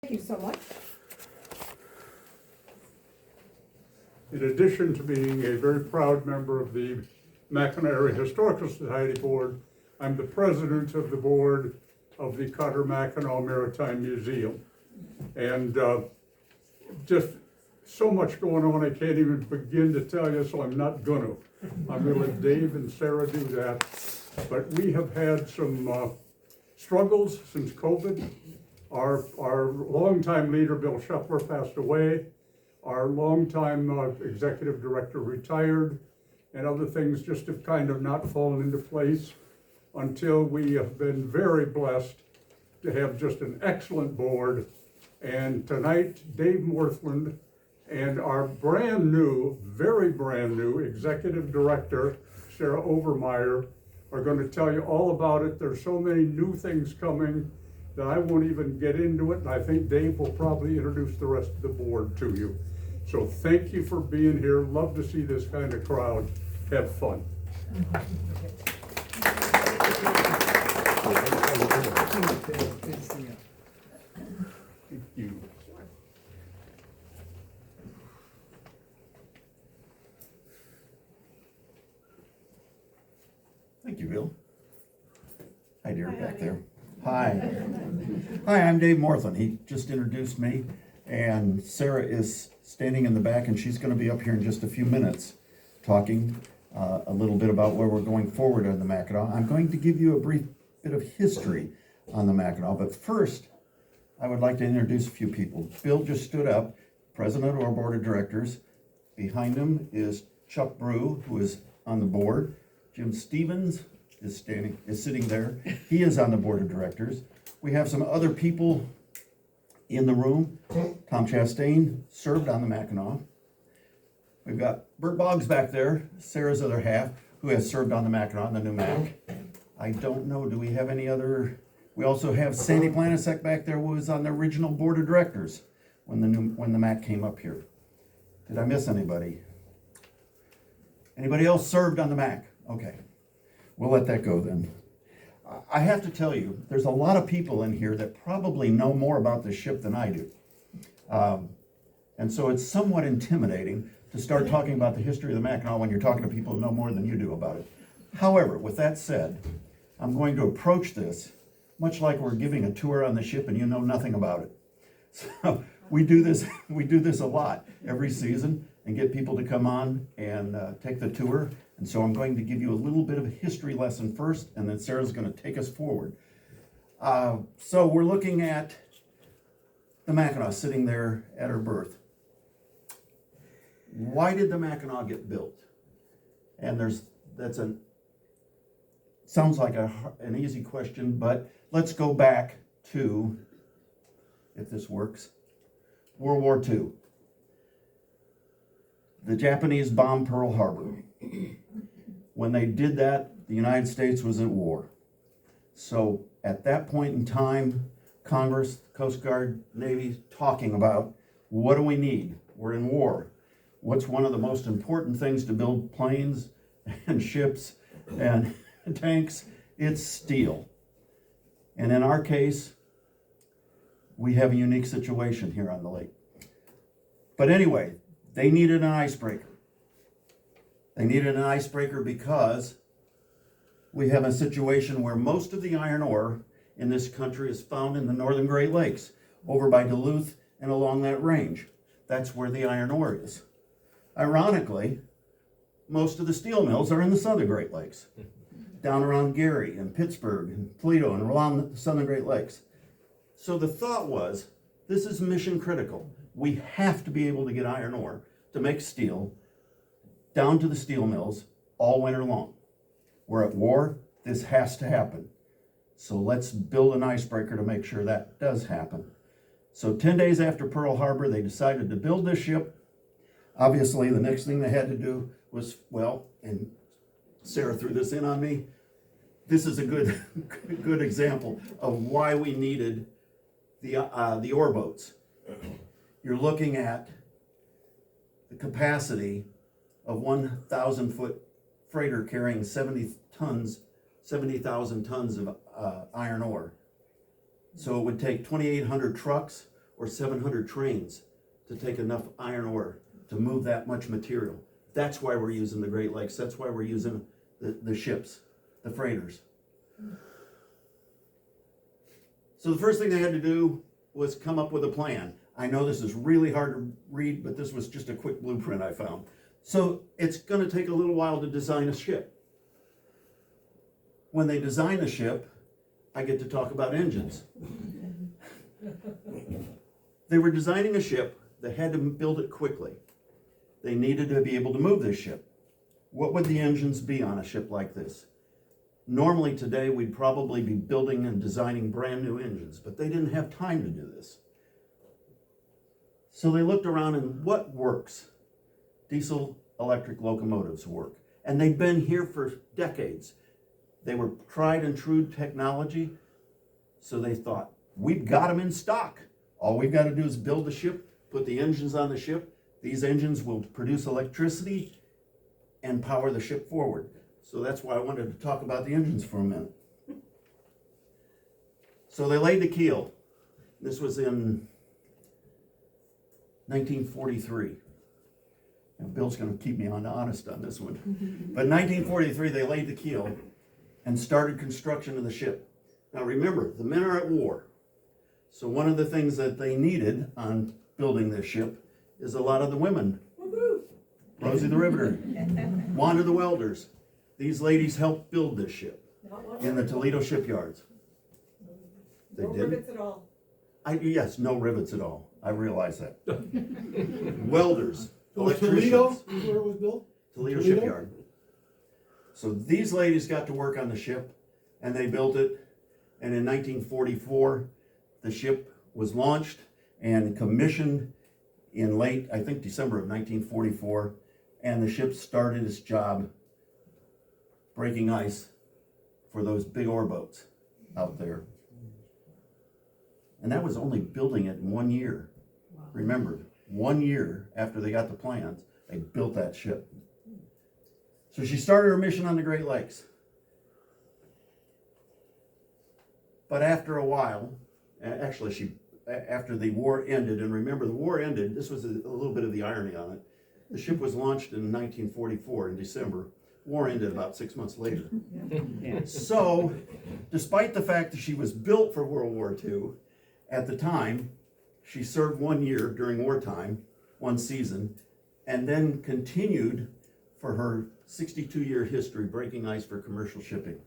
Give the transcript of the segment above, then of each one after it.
Thank you so much. In addition to being a very proud member of the Mackinaw Area Historical Society Board, I'm the president of the board of the Mackinaw Maritime Museum. And just so much going on, I can't even begin to tell you, so I'm not gonna. I'm gonna let Dave and Sarah do that. But we have had some struggles since COVID. Our longtime leader, Bill Shuffler, passed away. Our longtime executive director retired, and other things just have kind of not fallen into place until we have been very blessed to have just an excellent board. And tonight, Dave Morthland and our brand new, very brand new executive director, Sarah Overmeyer, are going to tell you all about it. There's so many new things coming that I won't even get into it, and I think Dave will probably introduce the rest of the board to you. So thank you for being here. Love to see this kind of crowd have fun. Thank you. Thank you, Bill. Hi, dear, back there. Hi. Hi, I'm Dave Morthland. He just introduced me, and Sarah is standing in the back, and she's going to be up here in just a few minutes talking a little bit about where we're going forward on the Mackinaw. I'm going to give you a brief bit of history on the Mackinaw, but first, I would like to introduce a few people. Bill just stood up, president of our board of directors. Behind him is Chuck Brew, who is on the board. Jim Stevens is sitting there. He is on the board of directors. We have some other people in the room. Tom Chastain served on the Mackinaw. We've got Bert Boggs back there, Sarah's other half, who has served on the Mackinaw, the new Mac. I don't know, do we have any other? We also have Sandy Planasek back there, who was on the original board of directors when the Mac came up here. Did I miss anybody? Anybody else served on the Mac? Okay, we'll let that go then. I have to tell you, there's a lot of people in here that probably know more about this ship than I do. And so it's somewhat intimidating to start talking about the history of the Mackinaw when you're talking to people who know more than you do about it. However, with that said, I'm going to approach this much like we're giving a tour on the ship and you know nothing about it. So we do this a lot every season and get people to come on and take the tour. And so I'm going to give you a little bit of a history lesson first, and then Sarah's going to take us forward. So we're looking at the Mackinaw sitting there at her berth. Why did the Mackinaw get built? And sounds like an easy question, but let's go back to, if this works, World War II. The Japanese bombed Pearl Harbor. When they did that, the United States was at war. So at that point in time, Congress, Coast Guard, Navy, talking about what do we need? We're in war. What's one of the most important things to build planes and ships and tanks? It's steel. And in our case, we have a unique situation here on the lake. But anyway, they needed an icebreaker. They needed an icebreaker because we have a situation where most of the iron ore in this country is found in the northern Great Lakes, over by Duluth and along that range. That's where the iron ore is. Ironically, most of the steel mills are in the southern Great Lakes, down around Gary and Pittsburgh and Toledo and along the southern Great Lakes. So the thought was, this is mission critical. We have to be able to get iron ore to make steel down to the steel mills all winter long. We're at war, this has to happen. So let's build an icebreaker to make sure that does happen. So 10 days after Pearl Harbor, they decided to build this ship. Obviously, the next thing they had to do was, well, and Sarah threw this in on me, this is a good example of why we needed the ore boats. You're looking at the capacity of 1,000 foot freighter carrying 70,000 tons of iron ore. So it would take 2,800 trucks or 700 trains to take enough iron ore to move that much material. That's why we're using the Great Lakes. That's why we're using the ships, the freighters. So the first thing they had to do was come up with a plan. I know this is really hard to read, but this was just a quick blueprint I found. So it's going to take a little while to design a ship. When they design the ship, I get to talk about engines. They were designing a ship. They had to build it quickly. They needed to be able to move this ship. What would the engines be on a ship like this? Normally today, we'd probably be building and designing brand new engines, but they didn't have time to do this. So they looked around and what works? Diesel electric locomotives work. And they've been here for decades. They were tried and true technology. So they thought, we've got them in stock. All we've got to do is build the ship, put the engines on the ship. These engines will produce electricity and power the ship forward. So that's why I wanted to talk about the engines for a minute. So they laid the keel. This was in 1943. And Bill's going to keep me honest on this one. But in 1943, they laid the keel and started construction of the ship. Now remember, the men are at war. So one of the things that they needed on building this ship is a lot of the women. Rosie the Riveter, Wanda the Welders. These ladies helped build this ship in the Toledo shipyards. They No did. rivets at all. Yes, no rivets at all. I realize that. Welders, So was Toledo electricians, where it was built? Toledo shipyard. So these ladies got to work on the ship and they built it. And in 1944, the ship was launched and commissioned in late, I think December of 1944. And the ship started its job breaking ice for those big ore boats out there. And that was only building it in 1 year. Wow. Remember, 1 year after they got the plans, they built that ship. So she started her mission on the Great Lakes. But after a while, actually after the war ended, and remember the war ended, this was a little bit of the irony on it. The ship was launched in 1944 in December. War ended about 6 months later. So, despite the fact that she was built for World War II, at the time, she served 1 year during wartime, one season, and then continued for her 62-year history breaking ice for commercial shipping.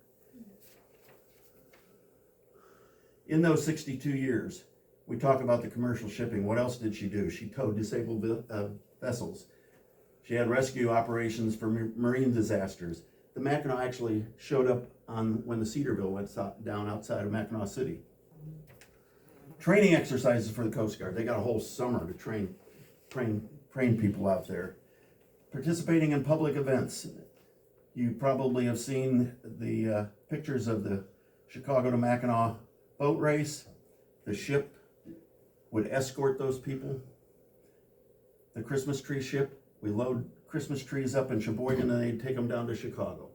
In those 62 years, we talk about the commercial shipping. What else did she do? She towed disabled vessels. She had rescue operations for marine disasters. The Mackinaw actually showed up when the Cedarville went down outside of Mackinaw City. Training exercises for the Coast Guard. They got a whole summer to train people out there. Participating in public events. You probably have seen the pictures of the Chicago to Mackinac boat race. The ship would escort those people. The Christmas tree ship, we load Christmas trees up in Sheboygan and they'd take them down to Chicago.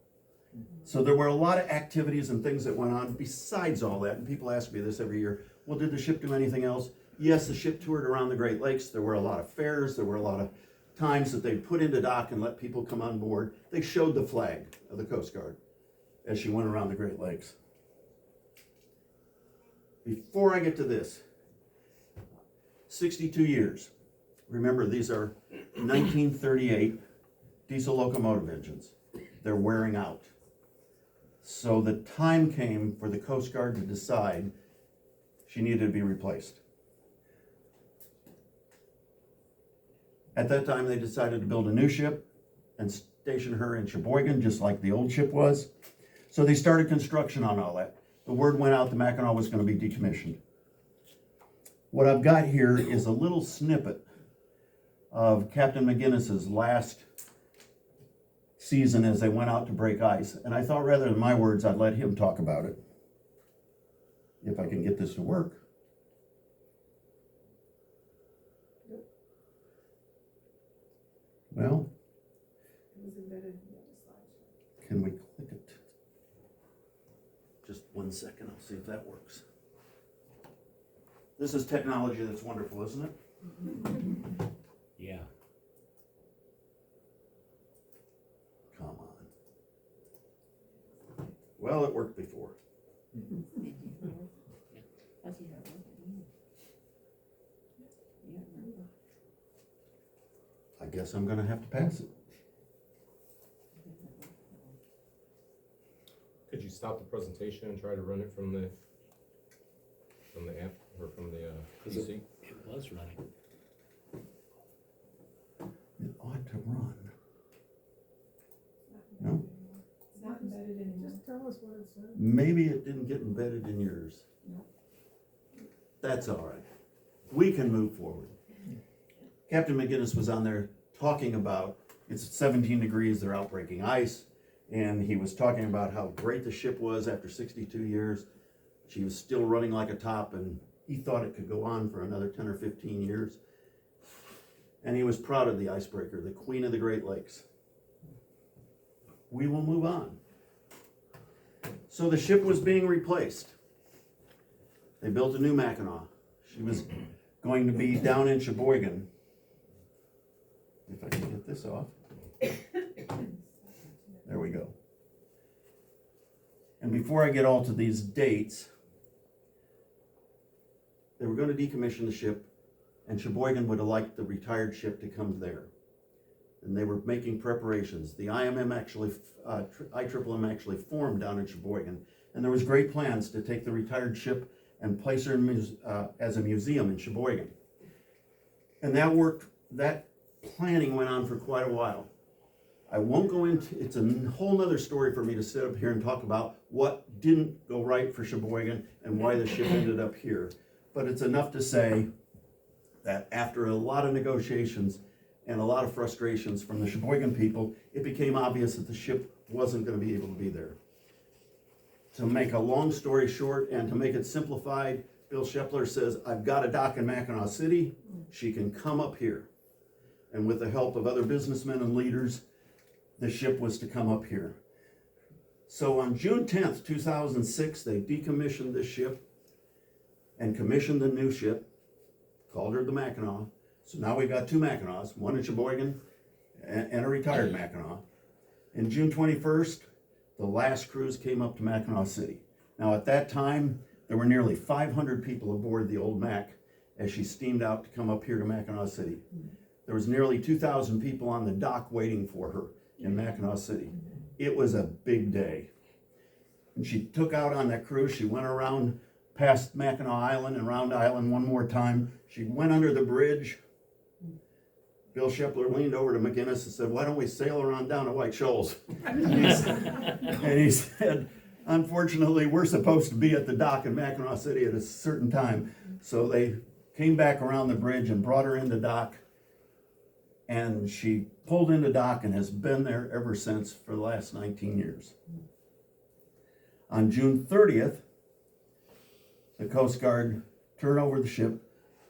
So there were a lot of activities and things that went on besides all that. And people ask me this every year. Well, did the ship do anything else? Yes, the ship toured around the Great Lakes. There were a lot of fairs. There were a lot of times that they'd put into dock and let people come on board. They showed the flag of the Coast Guard as she went around the Great Lakes. Before I get to this, 62 years. Remember, these are 1938 diesel locomotive engines. They're wearing out. So the time came for the Coast Guard to decide she needed to be replaced. At that time, they decided to build a new ship and station her in Sheboygan, just like the old ship was. So they started construction on all that. The word went out the Mackinaw was going to be decommissioned. What I've got here is a little snippet of Captain McGinnis's last season as they went out to break ice. And I thought rather than my words, I'd let him talk about it. If I can get this to work. Well, It was embedded in the other slide. can we click it? Just 1 second, I'll see if that works. This is technology that's wonderful, isn't it? Yeah. Come on. Well, it worked before. I guess I'm gonna have to pass it. Could you stop the presentation and try to run it from the app or from the PC? It was running. It ought to run. It's not No? embedded anymore. It's not embedded anymore. Just tell us what it says. Maybe it didn't get embedded in yours. That's all right. We can move forward. Captain McGinnis was on there talking about, it's 17 degrees, they're out breaking ice, and he was talking about how great the ship was after 62 years. She was still running like a top, and he thought it could go on for another 10 or 15 years. And he was proud of the icebreaker, the queen of the Great Lakes. We will move on. So the ship was being replaced. They built a new Mackinaw. She was going to be down in Sheboygan. If I can get this off. There we go. And before I get all to these dates, they were going to decommission the ship, and Sheboygan would have liked the retired ship to come there. And they were making preparations. The IMM actually, IMMM actually formed down in Sheboygan, and there was great plans to take the retired ship and place her in, as a museum in Sheboygan. And that planning went on for quite a while. I won't go into, it's a whole nother story for me to sit up here and talk about what didn't go right for Sheboygan and why the ship ended up here. But it's enough to say that after a lot of negotiations and a lot of frustrations from the Sheboygan people, it became obvious that the ship wasn't going to be able to be there. To make a long story short and to make it simplified, Bill Shepler says, I've got a dock in Mackinaw City, she can come up here. And with the help of other businessmen and leaders, the ship was to come up here. So on June 10th, 2006, they decommissioned this ship and commissioned a new ship, called her the Mackinaw. So now we've got two Mackinaws, one in Sheboygan and a retired Mackinaw. And June 21st, the last cruise came up to Mackinaw City. Now at that time, there were nearly 500 people aboard the old Mac as she steamed out to come up here to Mackinaw City. There was nearly 2,000 people on the dock waiting for her in Mackinaw City. It was a big day. And she took out on that cruise, she went around past Mackinac Island and Round Island one more time. She went under the bridge. Bill Shepler leaned over to McGinnis and said, why don't we sail around down to White Shoals? And he said, unfortunately, we're supposed to be at the dock in Mackinaw City at a certain time. So they came back around the bridge and brought her into dock. And she pulled into dock and has been there ever since for the last 19 years. On June 30th, the Coast Guard turned over the ship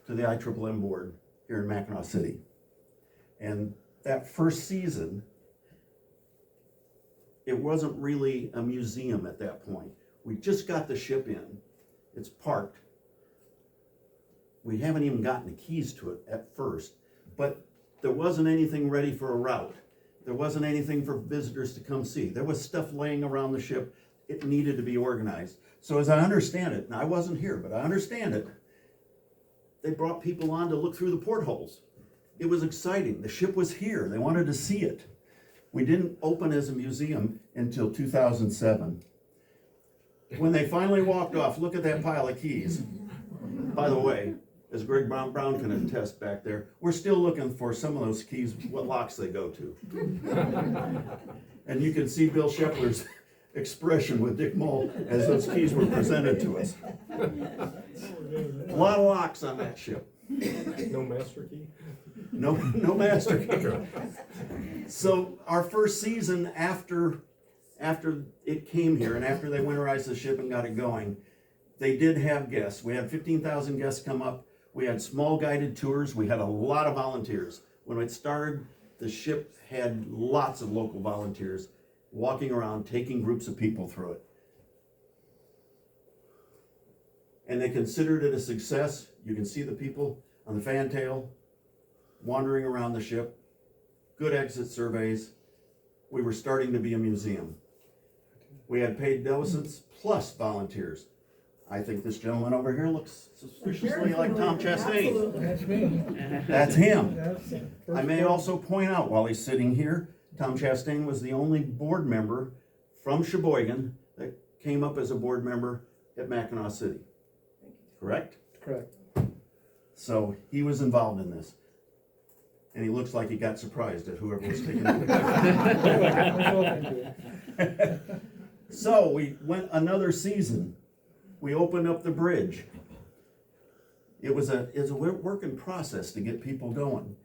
to the IMMM board here in Mackinaw City. And that first season, it wasn't really a museum at that point. We just got the ship in. It's parked. We haven't even gotten the keys to it at first, but there wasn't anything ready for a route. There wasn't anything for visitors to come see. There was stuff laying around the ship. It needed to be organized. So as I understand it, and I wasn't here, but I understand it, they brought people on to look through the portholes. It was exciting. The ship was here. They wanted to see it. We didn't open as a museum until 2007. When they finally walked off, look at that pile of keys. By the way, as Greg Brown can attest back there, we're still looking for some of those keys, what locks they go to. And you can see Bill Shepler's expression with Dick Mull as those keys were presented to us. A lot of locks on that ship. No master key? No master key. So our first season after it came here and after they winterized the ship and got it going, they did have guests. We had 15,000 guests come up. We had small guided tours. We had a lot of volunteers. When it started, the ship had lots of local volunteers walking around, taking groups of people through it. And they considered it a success. You can see the people on the fantail wandering around the ship, good exit surveys. We were starting to be a museum. We had paid docents plus volunteers. I think this gentleman over here looks suspiciously like Tom Chastain. Absolutely. That's me. That's him. That's I may also point out while he's sitting here, Tom Chastain was the only board member from Sheboygan that came up as a board member at Mackinaw City. Correct? correct. So he was involved in this. And he looks like he got surprised at whoever was taking it. I'm open to it. So we went another season. We opened up the bridge. It was a working process to get people going.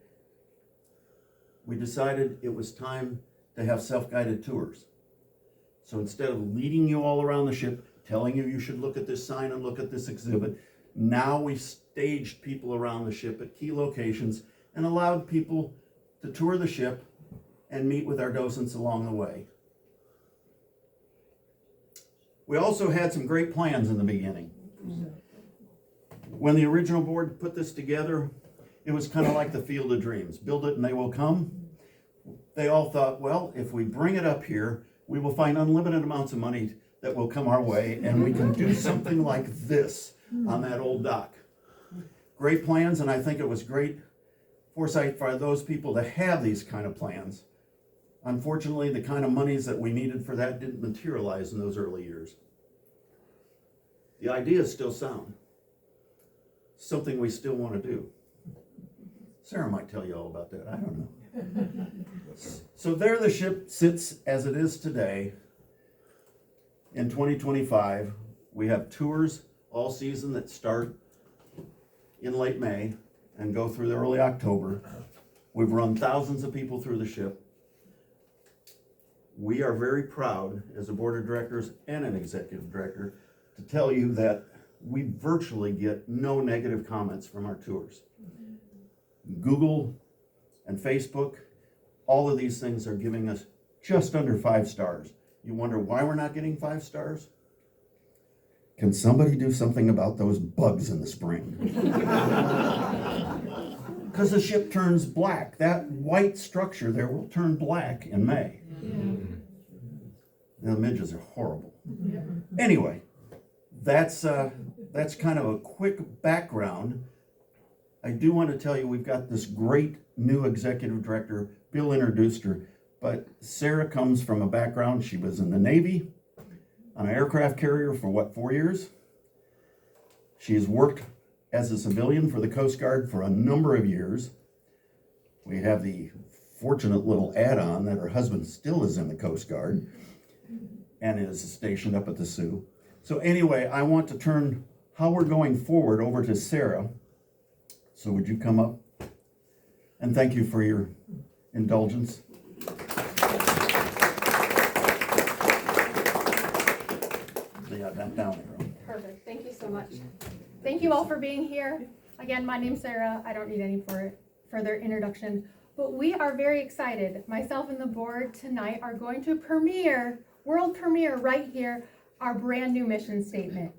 We decided it was time to have self-guided tours. So instead of leading you all around the ship, telling you should look at this sign and look at this exhibit, now we staged people around the ship at key locations and allowed people to tour the ship and meet with our docents along the way. We also had some great plans in the beginning. When the original board put this together, it was kind of like the Field of Dreams. Build it and they will come. They all thought, well, if we bring it up here, we will find unlimited amounts of money that will come our way, and we can do something like this on that old dock. Great plans, and I think it was great foresight for those people to have these kind of plans. Unfortunately, the kind of monies that we needed for that didn't materialize in those early years. The idea is still sound. Something we still want to do. Sarah might tell you all about that, I don't know. So there the ship sits as it is today. In 2025, we have tours all season that start in late May and go through the early October. We've run thousands of people through the ship. We are very proud as a board of directors and an executive director to tell you that we virtually get no negative comments from our tours. Google and Facebook, all of these things are giving us just under 5 stars. You wonder why we're not getting 5 stars? Can somebody do something about those bugs in the spring? Because the ship turns black. That white structure there will turn black in May. The midges are horrible. Anyway, that's kind of a quick background. I do want to tell you we've got this great new executive director. Bill introduced her, but Sarah comes from a background. She was in the Navy on an aircraft carrier for 4 years. She has worked as a civilian for the Coast Guard for a number of years. We have the fortunate little add-on that her husband still is in the Coast Guard and is stationed up at the Sioux. So anyway, I want to turn how we're going forward over to Sarah. So would you come up? And thank you for your indulgence. Yeah, down there. Perfect, thank you so much. Thank you all for being here. Again, my name's Sarah. I don't need any further introduction, but we are very excited. Myself and the board tonight are going to world premiere right here, our brand new mission statement.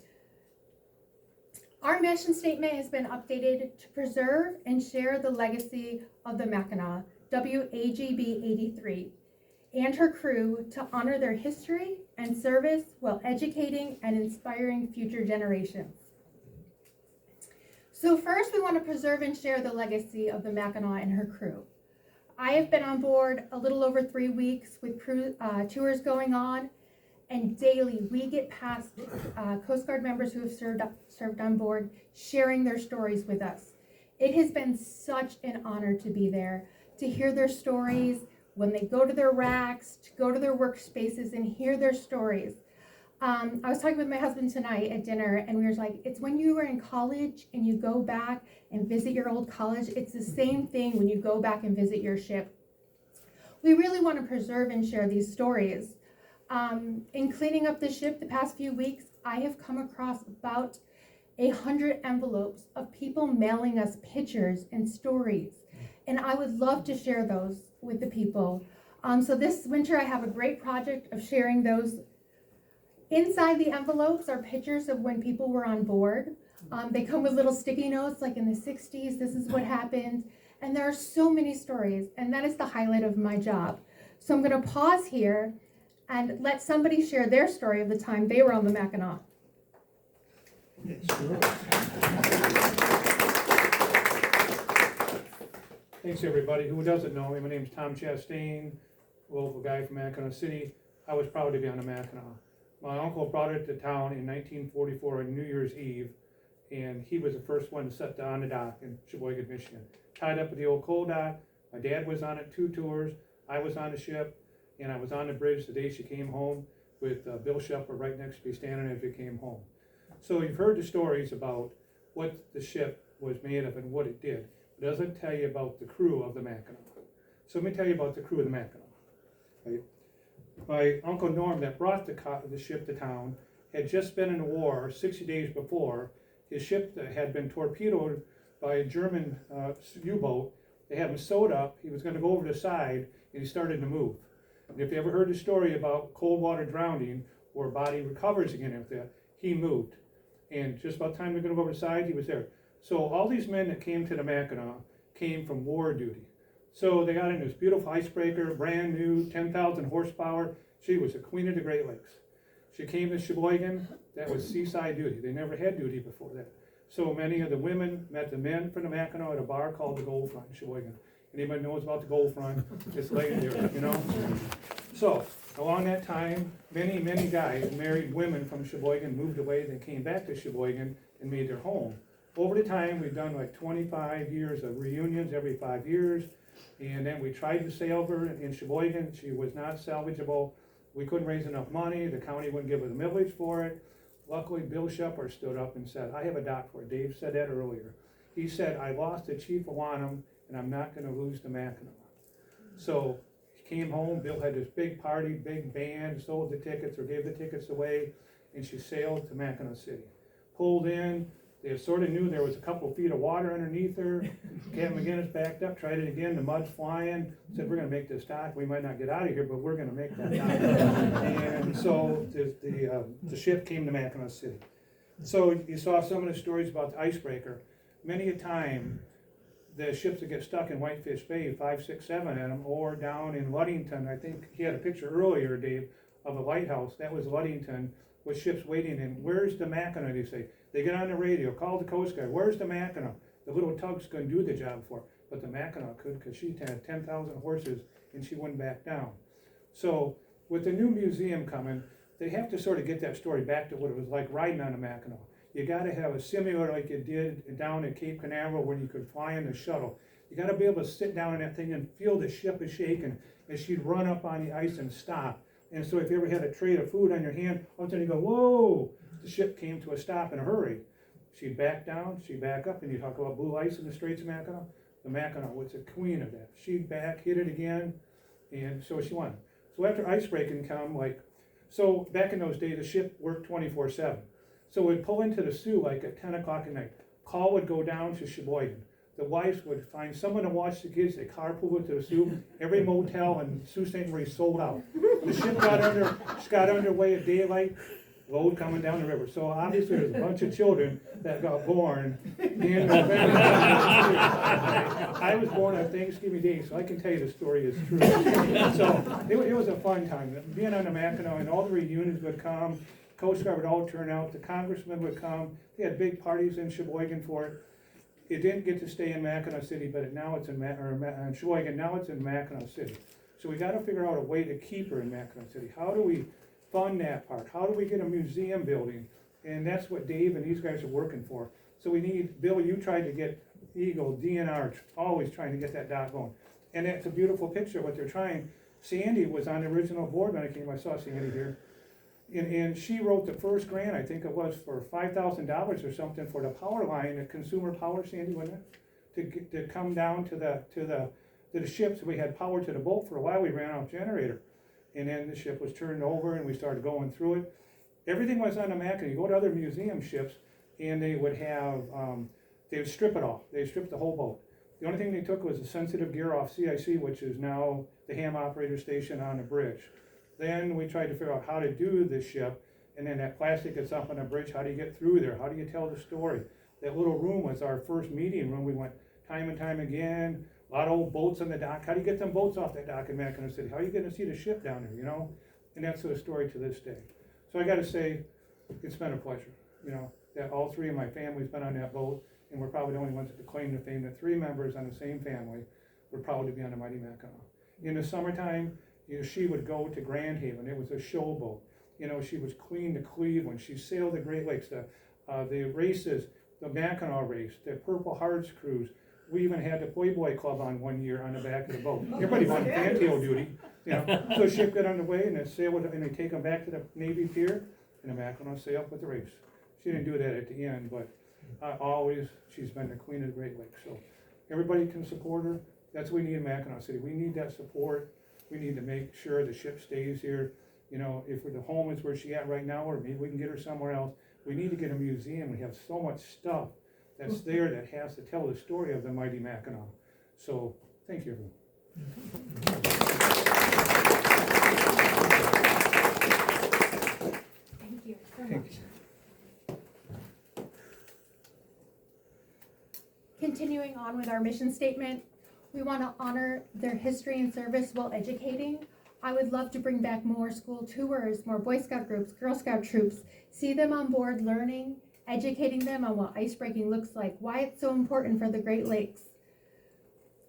Our mission statement has been updated to preserve and share the legacy of the Mackinaw WAGB 83 and her crew to honor their history and service while educating and inspiring future generations. So first, we want to preserve and share the legacy of the Mackinaw and her crew. I have been on board a little over 3 weeks with crew tours going on, and daily we get past Coast Guard members who have served on board sharing their stories with us. It has been such an honor to be there, to hear their stories when they go to their racks, to go to their workspaces and hear their stories. I was talking with my husband tonight at dinner, and we were like, it's when you were in college and you go back and visit your old college, it's the same thing when you go back and visit your ship. We really want to preserve and share these stories. In cleaning up the ship the past few weeks, I have come across about 100 envelopes of people mailing us pictures and stories, and I would love to share those with the people. So this winter I have a great project of sharing those. Inside the envelopes are pictures of when people were on board. They come with little sticky notes, like in the 60s, this is what happened. And there are so many stories, and that is the highlight of my job. So I'm gonna pause here and let somebody share their story of the time they were on the Mackinac. Thanks, everybody. Who doesn't know me, my name's Tom Chastain, local guy from Mackinac City. I was proud to be on the Mackinac. My uncle brought it to town in 1944 on New Year's Eve, and he was the first one to set on the dock in Sheboygan, Michigan. Tied up at the old coal dock. My dad was on it 2 tours. I was on the ship, and I was on the bridge the day she came home with Bill Shepard right next to me standing as we came home. So you've heard the stories about what the ship was made of and what it did. It doesn't tell you about the crew of the Mackinac. So let me tell you about the crew of the Mackinac. Right? My Uncle Norm that brought the ship to town had just been in the war 60 days before. His ship had been torpedoed by a German U-boat. They had him sewed up. He was going to go over the side, and he started to move. And if you ever heard the story about cold water drowning, where a body recovers again after that, he moved. And just about the time we were going to go over the side, he was there. So all these men that came to the Mackinac came from war duty. So they got in this beautiful icebreaker, brand new, 10,000 horsepower. She was the queen of the Great Lakes. She came to Sheboygan. That was seaside duty. They never had duty before that. So many of the women met the men from the Mackinac at a bar called the Gold Front in Sheboygan. Anybody knows about the Gold Front? It's legendary, you know? So along that time, many, many guys married women from Sheboygan, moved away, then came back to Sheboygan and made their home. Over the time, we've done like 25 years of reunions every 5 years. And then we tried to salvage her in Sheboygan. She was not salvageable. We couldn't raise enough money. The county wouldn't give us a millage for it. Luckily, Bill Shepard stood up and said, I have a dock for it. Dave said that earlier. He said, I lost the Chief of Wanham, and I'm not gonna lose the Mackinac. So he came home. Bill had this big party, big band, sold the tickets or gave the tickets away, and she sailed to Mackinac City. Pulled in. They sort of knew there was a couple feet of water underneath her. Captain McGinnis backed up, tried it again, the mud's flying, said, we're gonna make this dock. We might not get out of here, but we're gonna make that dock. And so the ship came to Mackinac City. So you saw some of the stories about the icebreaker. Many a time, the ships that get stuck in Whitefish Bay, 5, 6, 7 at them, or down in Ludington. I think he had a picture earlier, Dave, of a lighthouse. That was Ludington, with ships waiting, and where's the Mackinac, they say. They get on the radio, call the Coast Guard, where's the Mackinac? The little tugs couldn't do the job for her, but the Mackinac could, because she had 10,000 horses and she wouldn't back down. So with the new museum coming, they have to sort of get that story back to what it was like riding on a Mackinac. You gotta have a simulator like you did down at Cape Canaveral when you could fly in the shuttle. You gotta be able to sit down in that thing and feel the ship is shaking as she'd run up on the ice and stop. And so if you ever had a tray of food on your hand, all of a sudden you go, whoa, the ship came to a stop in a hurry. She'd back down, she'd back up, and you talk about blue ice in the Straits of Mackinac. The Mackinac was the queen of that. She'd back, hit it again, and so she won. So after ice breaking come, so back in those days, the ship worked 24/7. So we'd pull into the Sioux like at 10 o'clock at night. Call would go down to Sheboygan. The wives would find someone to watch the kids. They carpool it to the Sioux. Every motel in Sault Ste. Marie sold out. The ship got underway at daylight. Load coming down the river. So obviously there's a bunch of children that got born in November. I was born on Thanksgiving Day, so I can tell you the story is true. So it was a fun time. Being on the Mackinac, and all the reunions would come. Coast Guard would all turn out. The congressmen would come. They had big parties in Sheboygan for it. It didn't get to stay in Mackinac City, but now it's in Sheboygan. Now it's in Mackinac City. So we got to figure out a way to keep her in Mackinac City. How do we fund that part? How do we get a museum building? And that's what Dave and these guys are working for. So we need, Bill, you tried to get Eagle, DNR, always trying to get that dock going. And that's a beautiful picture of what they're trying. Sandy was on the original board when I came. I saw Sandy here. And she wrote the first grant, I think it was for $5,000 or something for the power line, the consumer power, Sandy, wasn't it? To come down to the ships. We had power to the boat for a while. We ran out of generator. And then the ship was turned over and we started going through it. Everything was on the Mackinac. You go to other museum ships and they would have, they would strip it off. They stripped the whole boat. The only thing they took was the sensitive gear off CIC, which is now the ham operator station on the bridge. Then we tried to figure out how to do this ship, And then that plastic gets up on a bridge, how do you get through there? How do you tell the story? That little room was our first meeting room. We went time and time again. A lot of old boats on the dock. How do you get them boats off that dock in Mackinac City? How are you gonna see the ship down there, you know? And that's the story to this day. So I gotta say, it's been a pleasure, you know, that all three of my family's been on that boat, and we're probably the only ones that could claim the fame that three members on the same family were proud to be on the Mighty Mackinac. In the summertime, you know, she would go to Grand Haven. It was a showboat. You know, she was Queen to Cleveland. She sailed the Great Lakes, the races, the Mackinac race, the Purple Hearts cruise. We even had the Playboy Club on one year on the back of the boat. Everybody was on fantail duty, you know. So the ship got underway and they sail with, and they take them back to the Navy Pier, and the Mackinac sail up with the race. She didn't do that at the end, but always she's been the Queen of the Great Lakes. So everybody can support her. That's what we need in Mackinac City. We need that support. We need to make sure the ship stays here. You know, if the home is where she at right now, or maybe we can get her somewhere else. We need to get a museum. We have so much stuff that's there that has to tell the story of the Mighty Mackinac. So, thank you, everyone. Thank you so much. Continuing on with our mission statement, we want to honor their history and service while educating. I would love to bring back more school tours, more Boy Scout groups, Girl Scout troops, see them on board learning, educating them on what icebreaking looks like, why it's so important for the Great Lakes.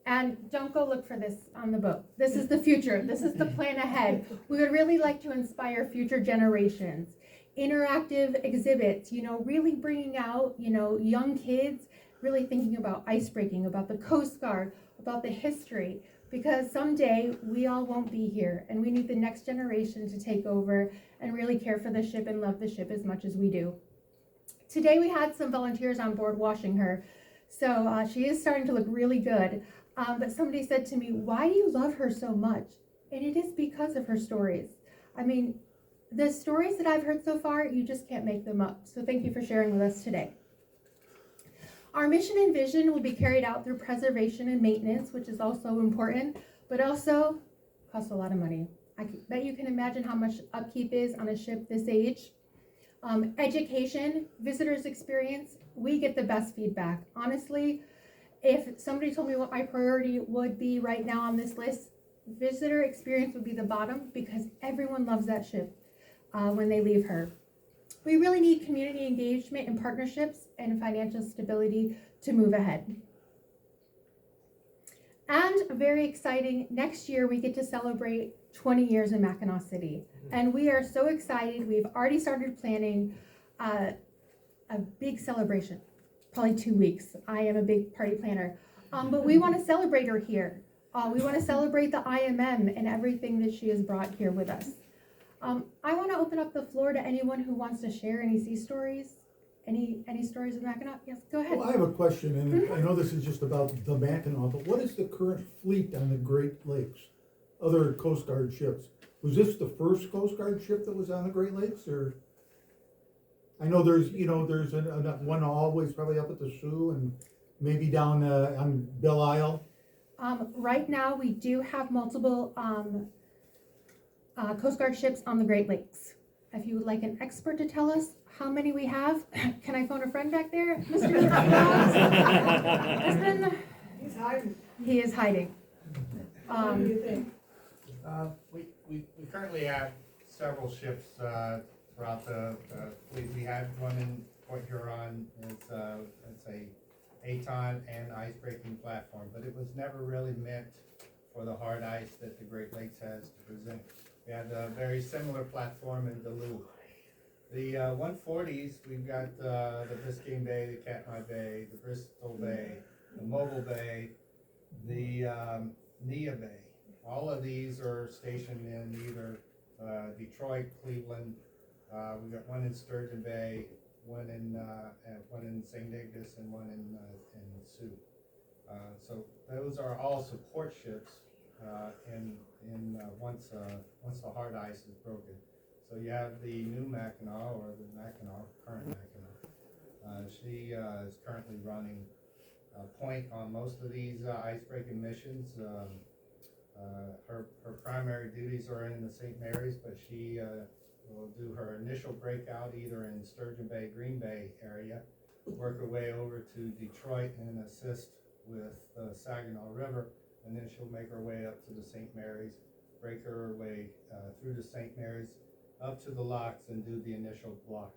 And don't go look for this on the boat. This is the future. This is the plan ahead. We would really like to inspire future generations. Interactive exhibits, you know, really bringing out, you know, young kids, really thinking about icebreaking, about the Coast Guard, about the history, because someday we all won't be here and we need the next generation to take over and really care for the ship and love the ship as much as we do. Today we had some volunteers on board washing her, so she is starting to look really good. But somebody said to me, why do you love her so much? And it is because of her stories. I mean, the stories that I've heard so far, you just can't make them up. So thank you for sharing with us today. Our mission and vision will be carried out through preservation and maintenance, which is also important, but also costs a lot of money. I bet you can imagine how much upkeep is on a ship this age. Education, visitors experience, we get the best feedback. Honestly, if somebody told me what my priority would be right now on this list, visitor experience would be the bottom, because everyone loves that ship when they leave her. We really need community engagement and partnerships and financial stability to move ahead. And very exciting, next year we get to celebrate 20 years in Mackinac City. And we are so excited. We've already started planning a big celebration, probably 2 weeks. I am a big party planner. But we want to celebrate her here. We want to celebrate the IMM and everything that she has brought here with us. I want to open up the floor to anyone who wants to share any sea stories. Any stories of Mackinac? Yes, go ahead. Well, I have a question, and I know this is just about the Mackinac, but what is the current fleet on the Great Lakes? Other Coast Guard ships? Was this the first Coast Guard ship that was on the Great Lakes, or? I know there's one always probably up at the Sioux and maybe down on Belle Isle. Right now, we do have multiple Coast Guard ships on the Great Lakes. If you would like an expert to tell us how many we have, can I phone a friend back there, Mr. He's hiding. He is hiding. What do you think? We currently have several ships throughout the fleet. We had one in Port Huron. It's a Aton and ice-breaking platform, but it was never really meant for the hard ice that the Great Lakes has to present. We had a very similar platform in Duluth. The 140s, we've got the Biscayne Bay, the Katmai Bay, the Bristol Bay, the Mobile Bay, the Nia Bay. All of these are stationed in either Detroit, Cleveland. We've got one in Sturgeon Bay, one in St. Ignace, and one in Sioux. So those are all support ships once the hard ice is broken. So you have the new Mackinac, or the Mackinac, current Mackinac. She is currently running point on most of these ice-breaking missions. Her primary duties are in the St. Mary's, but she will do her initial breakout either in Sturgeon Bay, Green Bay area, work her way over to Detroit and assist with the Saginaw River, and then she'll make her way up to the St. Mary's, break her way through the St. Mary's, up to the locks and do the initial lock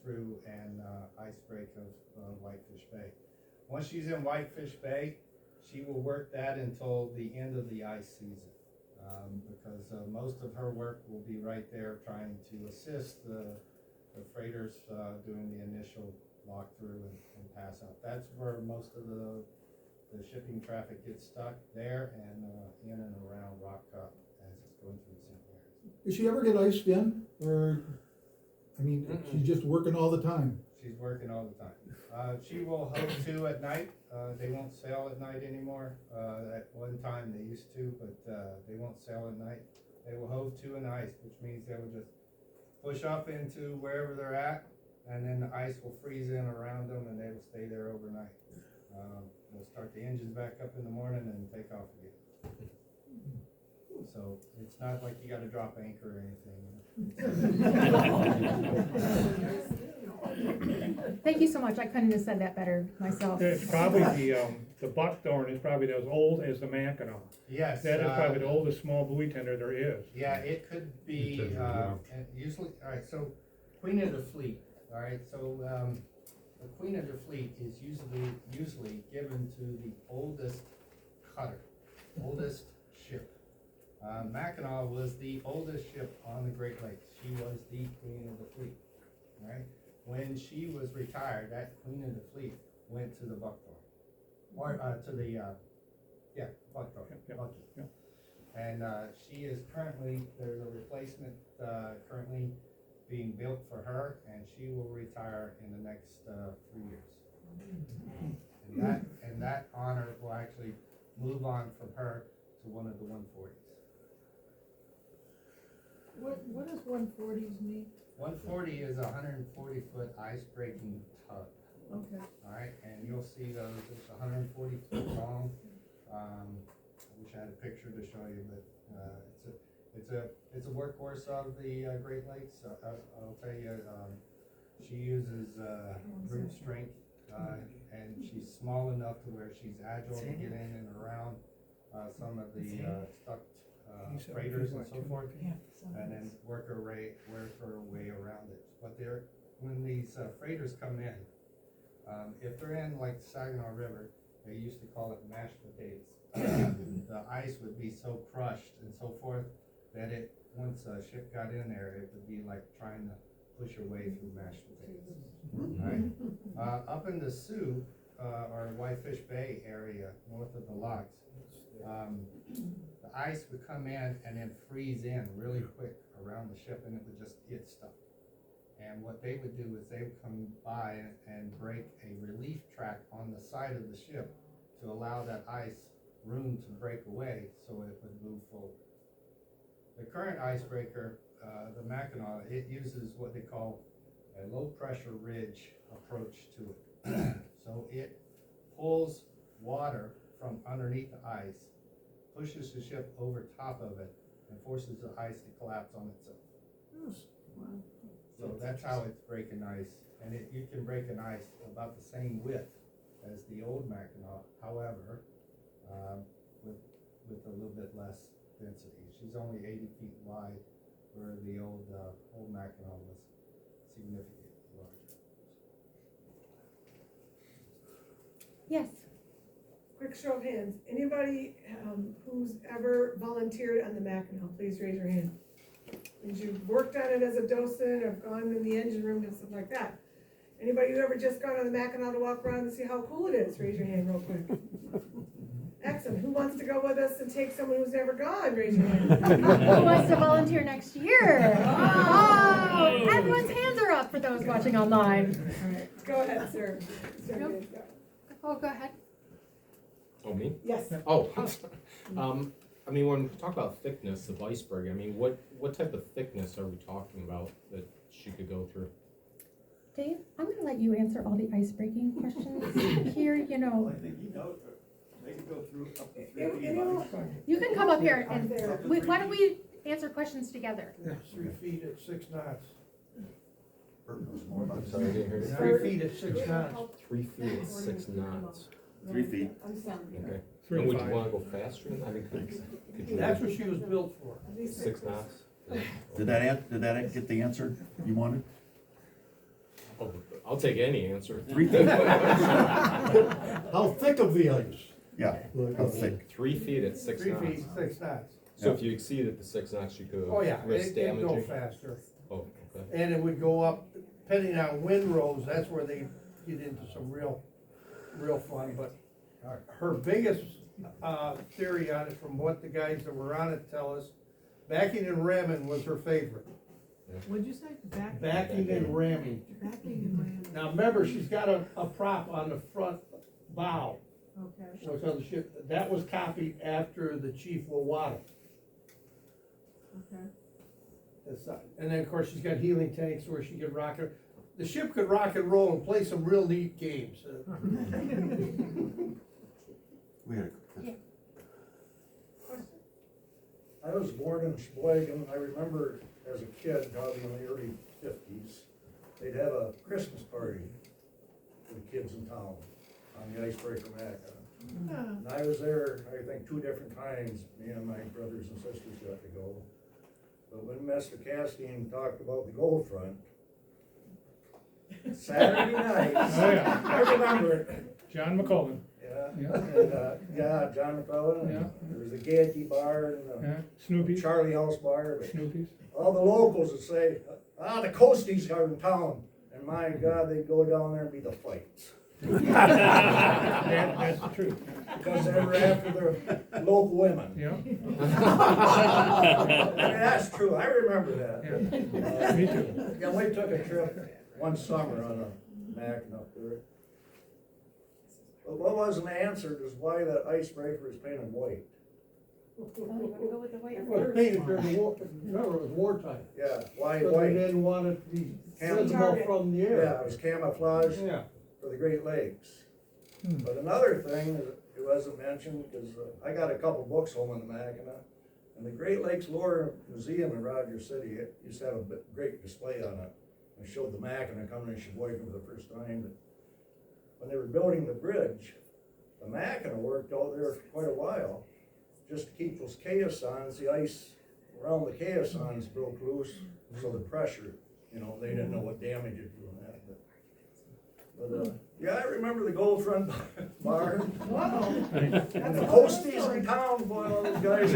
through and ice break of Whitefish Bay. Once she's in Whitefish Bay, she will work that until the end of the ice season, because most of her work will be right there trying to assist the freighters doing the initial lock through and pass out. That's where most of the shipping traffic gets stuck there and in and around Rock Cut as it's going through St. Mary's. Does she ever get iced in, or, I mean, she's just working all the time? She's working all the time. She will hove to at night. They won't sail at night anymore. At one time they used to, but they won't sail at night. They will hove to in ice, which means they will just push up into wherever they're at, and then the ice will freeze in around them, and they will stay there overnight. They'll start the engines back up in the morning and take off again. So it's not like you got to drop anchor or anything. Thank you so much. I couldn't have said that better myself. It's probably the buckthorn is probably as old as the Mackinaw. Yes. That is probably the oldest small buoy tender there is. Yeah, it could be, and usually, all right, so Queen of the Fleet, all right, so, the Queen of the Fleet is usually given to the oldest cutter, oldest ship. Mackinaw was the oldest ship on the Great Lakes. She was the Queen of the Fleet, right? When she was retired, that Queen of the Fleet went to the Buckthorn, or, to the, Buckthorn, Bucky. Yeah. And she is currently, there's a replacement currently being built for her, and she will retire in the next 3 years. And that honor will actually move on from her to one of the 140s. What does 140s mean? 140 is a 140-foot ice-breaking tug. Okay. All right, and you'll see those. It's 140 feet long. I wish I had a picture to show you, but it's a workhorse of the Great Lakes. I'll tell you, she uses brute strength, and she's small enough to where she's agile to get in and around some of the stuck freighters and so forth, and then work her way around it. But when these freighters come in, if they're in like the Saginaw River, they used to call it mashed potatoes. The ice would be so crushed and so forth that once a ship got in there, it would be like trying to push your way through mashed potatoes. Right? Up in the Sioux or Whitefish Bay area, north of the locks, the ice would come in and then freeze in really quick around the ship, and it would just get stuck. And what they would do is they would come by and break a relief track on the side of the ship to allow that ice room to break away so it would move forward. The current icebreaker, the Mackinaw, it uses what they call a low pressure ridge approach to it. So it pulls water from underneath the ice, pushes the ship over top of it, and forces the ice to collapse on itself. Wow. So that's how it's breaking ice, and you can break an ice about the same width as the old Mackinaw, however, with a little bit less density. She's only 80 feet wide, where the old Mackinaw was significantly larger. Yes. Quick show of hands. Anybody who's ever volunteered on the Mackinaw, please raise your hand. Means you've worked on it as a docent, or gone in the engine room and stuff like that. Anybody who ever just gone on the Mackinaw to walk around and see how cool it is, raise your hand real quick. Excellent. Who wants to go with us and take someone who's never gone? Raise your hand. Who wants to volunteer next year? Oh, everyone's hands are up for those watching online. All right, go ahead, sir. Nope. Oh, go ahead. Oh, me? Yes. Oh, I mean, when we talk about thickness of iceberg, I mean, what type of thickness are we talking about that she could go through? Dave, I'm gonna let you answer all the ice-breaking questions here, you know. I think they could go through up to 3 feet You know, of ice. You can come up here and, why don't we answer questions together. 3 feet at 6 knots. I'm sorry, I didn't hear you. 3 feet at 6 knots. 3 feet is 6 knots. 3 feet. Okay. Three And to would you five. wanna go faster than, I mean, could you? That's what she was built for. 6 knots? Did that get the answer you wanted? Oh, I'll take any answer. 3 feet? How thick of the ice? Yeah, how thick? 3 feet at 6 3 knots. feet, 6 knots. So if you exceeded the 6 knots, you could Oh, yeah, risk it'd go damaging? faster. Oh, okay. And it would go up, depending on wind rows, that's where they get into some real fun, but her biggest, theory on it, from what the guys that were on it tell us, backing and ramming was her favorite. What'd you say? Backing and ramming. Backing and ramming. Now, remember, she's got a prop on the front bow, Okay. was on the ship, that was copied after the Chief Wawata. Okay. And then, of course, she's got healing tanks where she could rock it. The ship could rock and roll and play some real neat games. We had I was born in Sheboygan. I remember as a kid, probably in the early 50s, they'd have a Christmas party for the kids in town on the Icebreaker Mackinaw. And I was there, I think, 2 different times. Me and my brothers and sisters got to go. But when Mr. Castine talked about the Gold Front, Saturday night, Oh, yeah. I remember it. John McCullen, Yeah, Yeah. and, yeah, John McCullen, Yeah. and there was the Gaiety Bar and the yeah, Snoopy, Charlie House Bar, but Snoopy's. all the locals would say, the Coasties are in town, and my God, they'd go down there and be the fights. That's the truth, Because they were after their local women. yeah, I mean, that's true, I remember that. yeah, me too. Yeah, we took a trip one summer on a Mackinaw up there. But what wasn't answered is why that icebreaker is painted white. It was painted during the war, remember, it was wartime. Yeah, why So they white? didn't want it to be Camouflage. visible from the Yeah, air. it was camouflage Yeah. for the Great Lakes. But another thing that it wasn't mentioned, because I got a couple books home on the Mackinaw, and the Great Lakes Lore Museum in Rogers City, it used to have a great display on it. I showed the Mackinaw coming in Sheboygan for the first time, but when they were building the bridge, the Mackinaw worked out there for quite a while, just to keep those caissons, the ice around the caissons broke loose, so the pressure, they didn't know what damage it'd do on that, but yeah, I remember the Gold Front Bar. Wow. And the Coasties in town, boy, all those guys.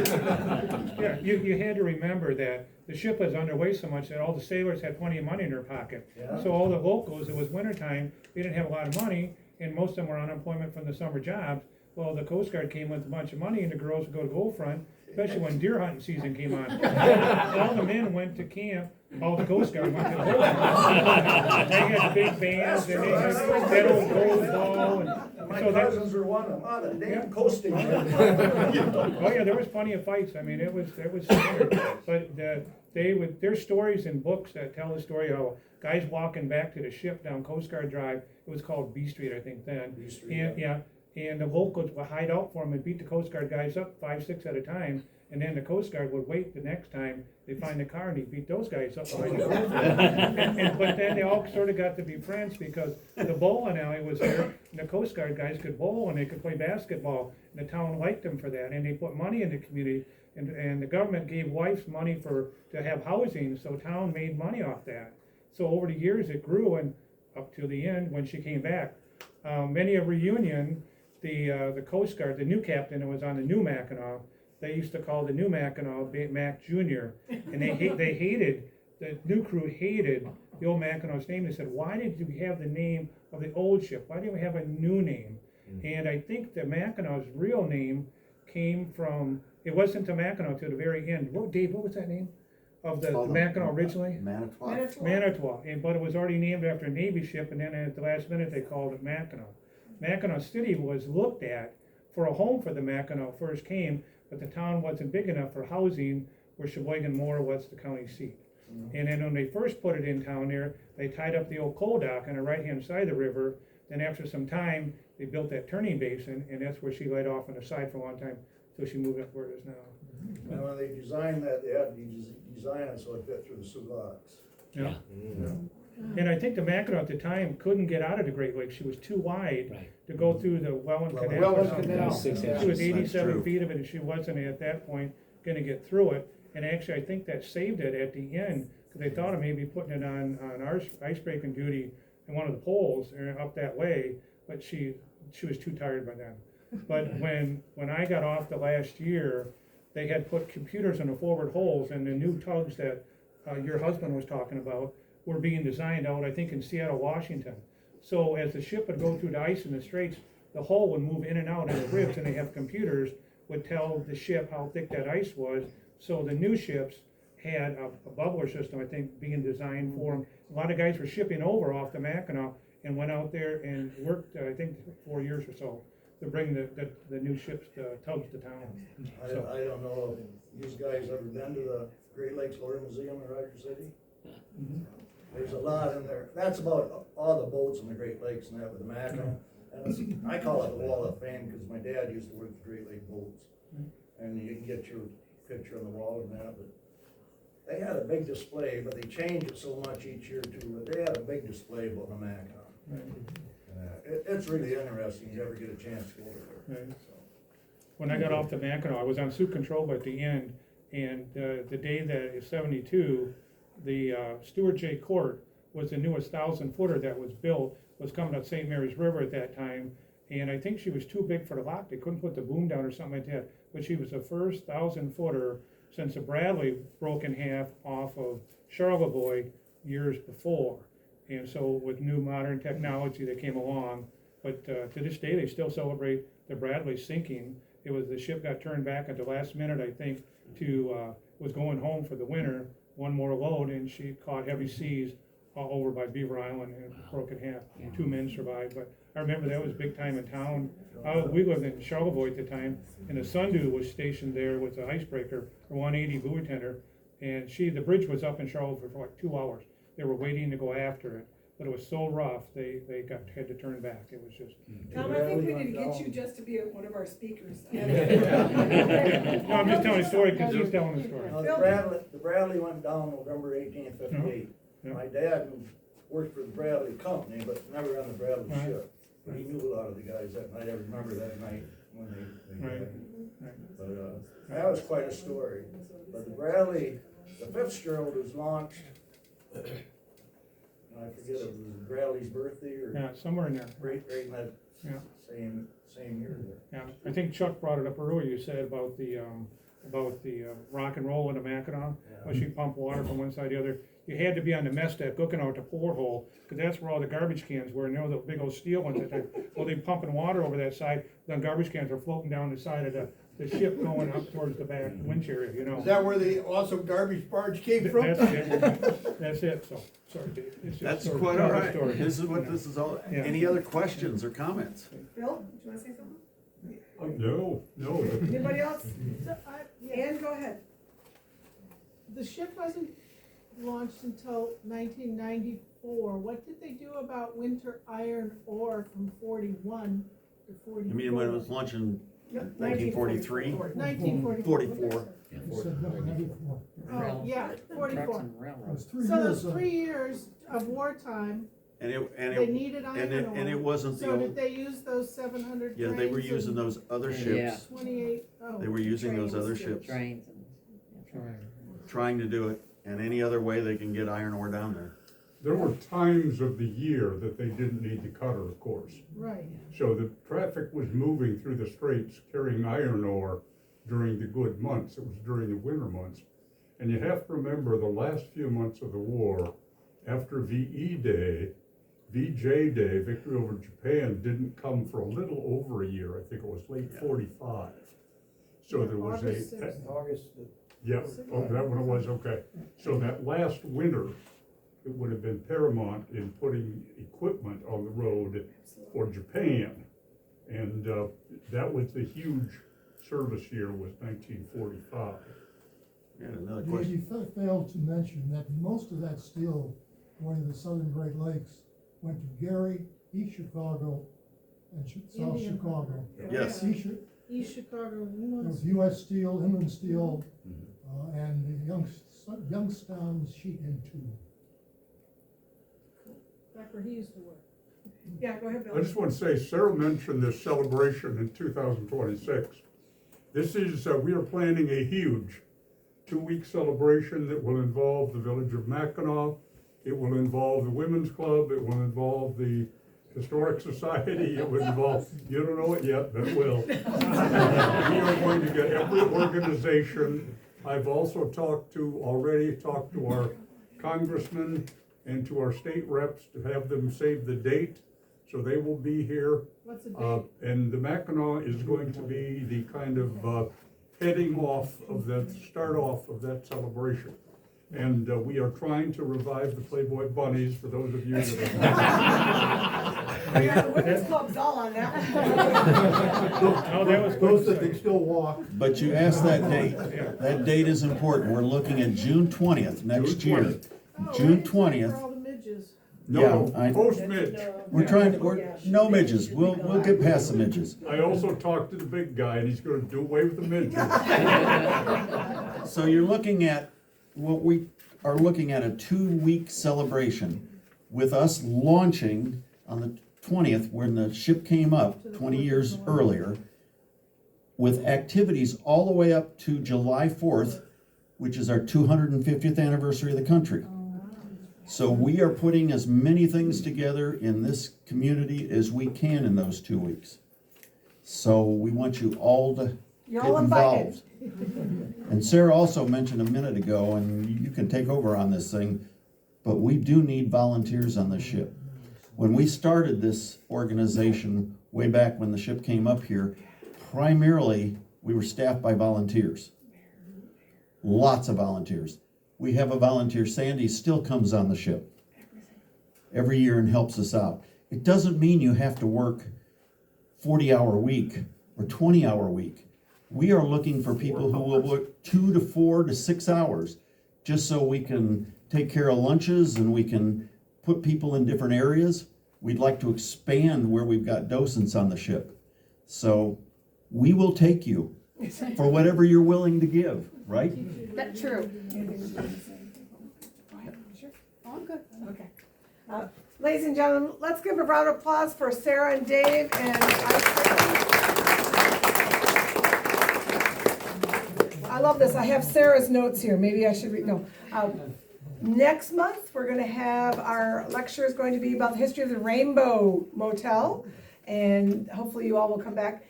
Yeah, you had to remember that the ship was underway so much that all the sailors had plenty of money in their pocket. Yeah. So all the locals, it was wintertime, they didn't have a lot of money, and most of them were on unemployment from the summer jobs. Well, the Coast Guard came with a bunch of money, and the girls would go to Gold Front, especially when deer hunting season came on. All the men went to camp, all the Coast Guard went to the Gold Front. They had big bands, and they had that old gold ball, and My so that, cousins were one of them, the Yeah. damn Coasties. oh yeah, there was plenty of fights. I mean, it was standard. But there's stories in books that tell the story how guys walking back to the ship down Coast Guard Drive. It was called B Street, I think then. B Street, And yeah. and the locals would hide out for them and beat the Coast Guard guys up 5, 6 at a time. And then the Coast Guard would wait the next time they find the car and they beat those guys up behind the Coast Guard. But then they all sort of got to be friends because the bowling alley was there and the Coast Guard guys could bowl and they could play basketball. And the town liked them for that. And they put money in the community and the government gave wives money to have housing, so town made money off that. So over the years it grew and up to the end when she came back. Many a reunion, the Coast Guard, the new captain that was on the new Mackinaw, they used to call the new Mackinaw Mac Junior, and they hated, the new crew hated the old Mackinaw's name. They said, why did you have the name of the old ship? Why didn't we have a new name? And I think the Mackinaw's real name came from, it wasn't the Mackinaw till the very end. Dave, what was that name of the Mackinaw originally? Manitowoc. Manitowoc, but it was already named after a Navy ship, and then at the last minute they called it Mackinaw. Mackinaw City was looked at for a home for the Mackinaw first came, but the town wasn't big enough for housing where Sheboygan Moore was the county seat. And then when they first put it in town there, they tied up the old coal dock on the right-hand side of the river. Then after some time, they built that turning basin, and that's where she laid off on the side for a long time. so she moved up where it is now. And when they designed that, they had to design it so it fit through the Sioux locks. Yeah. Mm. And I think the Mackinac at the time couldn't get out of the Great Lakes, she was too wide Right. to go through the Welland Canal. Welland or something. Canal. Six She inches. was That's 87 true. feet of it, and she wasn't at that point gonna get through it. And actually, I think that saved it at the end, because they thought of maybe putting it on our ice breaking duty in one of the poles up that way, but she was too tired by then. But when I got off the last year, they had put computers in the forward holes, and the new tugs that your husband was talking about were being designed out, I think, in Seattle, Washington. So as the ship would go through the ice in the straits, the hull would move in and out in the ribs, and they have computers would tell the ship how thick that ice was. So the new ships had a bubbler system, I think, being designed for them. A lot of guys were shipping over off the Mackinac and went out there and worked, I think, 4 years or so to bring the new ships, the tugs to town. I So- I don't know, if you guys ever been to the Great Lakes Lore Museum in Rogers City? There's a lot in there, that's about all the boats in the Great Lakes and that with the Mackinac. And it's, I call it the Wall of Fame, because my dad used to work the Great Lake boats. And you can get your picture on the wall and that, but they had a big display, but they change it so much each year too, but they had a big display about the Mackinac. It's really interesting, if you ever get a chance to go over there. Right. So. When I got off the Mackinac, I was on Sioux Control at the end, and the day that is 72, the Stuart J. Court was the newest 1,000-footer that was built, was coming up St. Mary's River at that time, and I think she was too big for the lock, they couldn't put the boom down or something like that, but she was the first 1,000-footer since the Bradley broke in half off of Charlevoix years before. And so with new modern technology that came along, but to this day, they still celebrate the Bradley sinking. It was, the ship got turned back at the last minute, I think, was going home for the winter, one more load, and she caught heavy seas all over by Beaver Island and broke in half. 2 men survived, but I remember that was big time in town. We lived in Charlevoix at the time, and the Sundew was stationed there with the icebreaker, a 180 buoy tender, and the bridge was up in Charlevoix for like 2 hours. They were waiting to go after it, but it was so rough, they had to turn back. It was just. Tom, I think we need to get you just to be one of our speakers. No, I'm just telling a story because he's telling a story. The Bradley went down November 1858. Yeah. My dad worked for the Bradley company, but never on the Bradley Right. ship. But he knew a lot of the guys that night. I remember that night when they Right. died. Right. But that was quite a story. But the Bradley, the Fitzgerald was launched, and I forget if it was Bradley's birthday or Yeah, somewhere in there. right in that Yeah. same year there. Yeah, I think Chuck brought it up earlier, you said about the rock and roll in the Mackinac, when she pumped water from one side to the other. You had to be on the mess deck looking out the porthole, because that's where all the garbage cans were, and there were the big old steel ones that time. Well, they pumping water over that side, then garbage cans are floating down the side of the ship going up towards the back winch area, you know. Is that where the awesome garbage barge came from? That's it, so, sorry, Dave. It's just That's sort of quite all part of the right. story, This is what you know. this is all, Yeah. any other questions or comments? Bill, do you wanna say something? No. Anybody else? So Ann, go ahead. the ship wasn't launched until 1994. What did they do about winter iron ore from 41 to 44? You mean when it was launched in 1943? 1944. 44. Oh, yeah, 44. It's 3 So years. those 3 years of wartime, And they needed iron ore. and it wasn't the So did old, they use those 700 yeah, they were trains using and those other ships. 28, They were using those other ships, Trains and. trying to do it, and any other way they can get iron ore down there. There were times of the year that they didn't need the cutter, of course. Right. So the traffic was moving through the straits carrying iron ore during the good months. It was during the winter months. And you have to remember the last few months of the war, after VE Day, VJ Day, Victory over Japan, didn't come for a little over a year. I think it was late 45. So there was August 6th. August. yeah, oh, that one it was, okay. So that last winter, it would have been paramount in putting equipment on the road for Japan. And that was the huge service year was 1945. Yeah, another You question. failed to mention that most of that steel going to the southern Great Lakes went to Gary, East Chicago, and South Indian Chicago. Yes. East Chicago, It England. was US Steel, Inland Steel, and the Youngstown Sheet and Tube. Back where he used to work. Yeah, go ahead, I Bill. just want to say, Sarah mentioned this celebration in 2026. This is, we are planning a huge 2-week celebration that will involve the village of Mackinac. It will involve the Women's Club, it will involve the Historic Society, it will involve, you don't know it yet, but it will. We are going to get every organization. I've also already talked to our congressmen and to our state reps to have them save the date, so they will be here. What's the date? And the Mackinac is going to be the kind of start off of that celebration. And we are trying to revive the Playboy Bunnies, for those of you that Yeah, the women's club's all on that one. No, that was Those that can still walk. But you asked that date. That date is important. We're looking at June 20th next June year. 20th. Oh, June right, for 20th. all the midges. No, Yeah, I- post-Midge. We're no midges. We'll get past the midges. I also talked to the big guy, and he's gonna do away with the midges. So you're looking at, what we are looking at, a 2-week celebration with us launching on the 20th, when the ship came up 20 years earlier, with activities all the way up to July 4th, which is our 250th anniversary of the country. So we are putting as many things together in this community as we can in those 2 weeks. So we want you all to You're get all invited. involved. And Sarah also mentioned a minute ago, and you can take over on this thing, but we do need volunteers on the ship. When we started this organization way back when the ship came up here, primarily we were staffed by volunteers. Lots of volunteers. We have a volunteer, Sandy, still comes on the ship every year and helps us out. It doesn't mean you have to work 40-hour week or 20-hour week. We are looking for people who will work 2 to 4 to 6 hours, just so we can take care of lunches and we can put people in different areas. We'd like to expand where we've got docents on the ship. So we will take you for whatever you're willing to give, right? That's true. All good. Okay. Ladies and gentlemen, let's give a round of applause for Sarah and Dave and I love this. I have Sarah's notes here. Maybe I should read, no. Next month, we're gonna have, our lecture is going to be about the history of the Rainbow Motel, and hopefully you all will come back.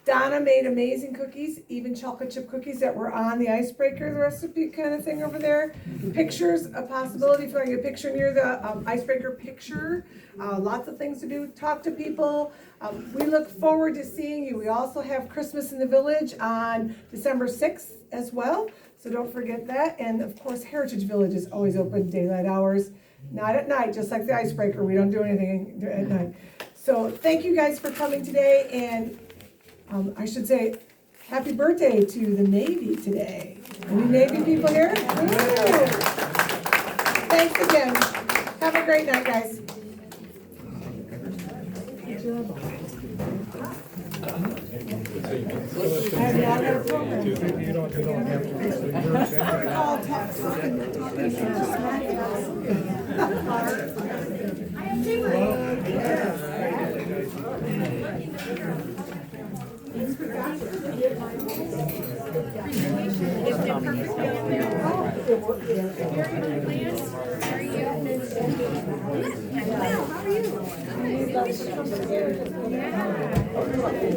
Donna made amazing cookies, even chocolate chip cookies that were on the icebreaker, the recipe kind of thing over there. Pictures, a possibility if you want to get a picture near the icebreaker picture. Lots of things to do, talk to people. We look forward to seeing you. We also have Christmas in the Village on December 6th as well, so don't forget that. And of course, Heritage Village is always open daylight hours, not at night, just like the icebreaker. We don't do anything at night. So thank you guys for coming today, and I should say, happy birthday to the Navy today. Any Navy people here? Woo! Thanks again. Have a great night, guys. I got a program. You don't have to. All talking How are you?